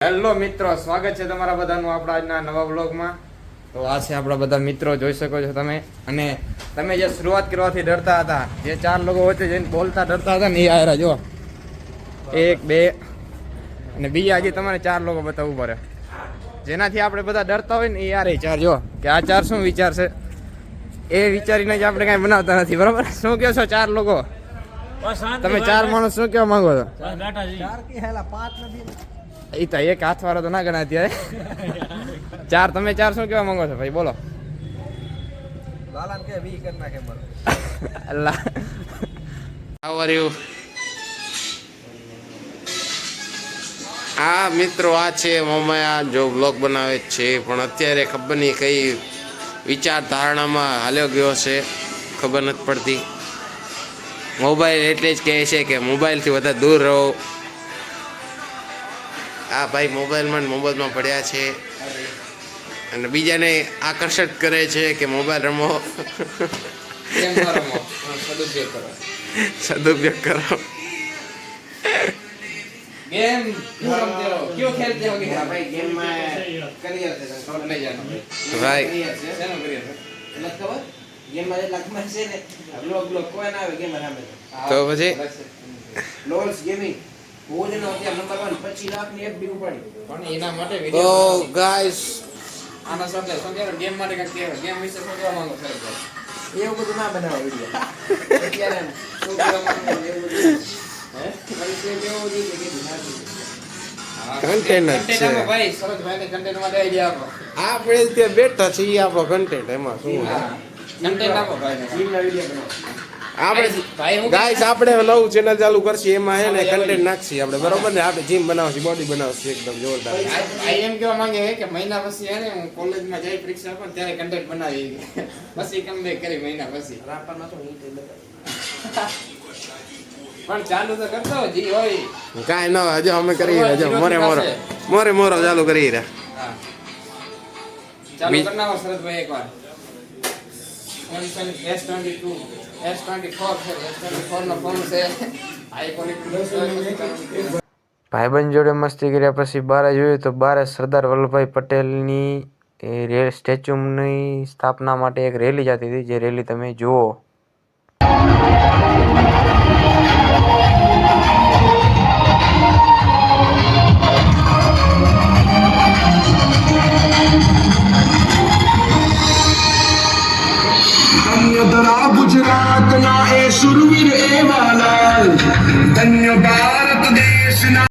Hello મિત્રો, સ્વાગત છે તમારા બધાનું આપણા આજના નવા વ્લોગમાં. તો આ છે આપણા બધા મિત્રો, જોઈ શકો છો તમે. અને તમે જે શરૂઆત કરવાથી ડરતા હતા, જે ચાર લોકો વચ્ચે જઈને બોલતા ડરતા હતા ને, એ આયરા જો 1 2 અને બીજા હજી તમારે 4 લોકો બતાવવું પડે, જેનાથી આપણે બધા ડરતા હોય ને. એ યાર ચાર જો કે આ ચાર શું વિચારશે, એ વિચારીને જ આપણે કાંઈ બનાવતા નથી. બરાબર? શું કહો છો 4 લોકો? તમે 4 માણસ શું કહેવા માંગો છો? એ તો એક હાથ વાળો તો ના ગણાય અત્યારે. 4 તમે 4 શું કહેવા માંગો છો ભાઈ? બોલો. અલ્લાહ. How are you? હા મિત્રો, આ છે મમ્મા જો બ્લોગ બનાવે છે, પણ અત્યારે ખબર નહીં કઈ વિચાર ધારણામાં હાલ્યો ગયો છે, ખબર નથી પડતી. મોબાઈલ એટલે જ કહે છે કે મોબાઈલથી વધારે દૂર રહો. આ ભાઈ મોબાઈલમાં પડ્યા છે અને બીજાને આકર્ષિત કરે છે કે મોબાઈલ રમો, સદુપયોગ કરો. गेम रमते हो, क्यों खेलते हो गेम? भाई गेम में करियर છે થોડો લઈ જાનો ભાઈ. શેનો કરિયર છે? એટલે ખબર ગેમ માં લખમાં છે ને, બ્લોગ કોઈ ના આવે ગેમ રમે તો પછી લોલ્સ ગેમિંગ ઓજનો અત્યારે નંબર 1 25 લાખ ની એફબી ઉપાડી. પણ એના માટે વિડિયો તો ગાઈસ આના સાથે સંકેત ગેમ માટે કે ગેમ વિશે શું કહેવા માંગો છો? એવું બધું ના બનાવો વિડિયો અત્યારે શું કહેવા માંગો એવું બધું આપણે ત્યાં બેઠા છીએ, આપણો કન્ટેન્ટ એમાં શું આપણે ગાઈસ આપણે નવું ચેનલ ચાલુ કરશી, એમાં હે ને કન્ટેન્ટ નાખશી આપણે. બરોબર ને? આપણે જીમ બનાવશી, બોડી બનાવશી એકદમ જોરદાર. એમ કેવા માંગે છે કે મહિના પછી હે ને હું કોલેજમાં જઈ પરીક્ષા આપું ત્યારે કન્ટેન્ટ બનાવી, પછી કમબેક કરી મહિના પછી. રાપરમાં તો હું પણ ચાલુ તો કરતો જી હોય કાઈ ન હજુ અમે કરી રહ્યા. મોરે મોરો ચાલુ કરી રહ્યા. હા ચાલુ કરનાવો શરદભાઈ એકવાર. Samsung S22 S24 છે, S24 નો ફોન છે. આઈકોનિક ભાઈબંધ જોડે મસ્તી કર્યા પછી બારે જોયું તો બારે સરદાર વલ્લભભાઈ પટેલની સ્ટેચ્યુની સ્થાપના માટે એક રેલી જતી હતી, જે રેલી તમે જુઓ.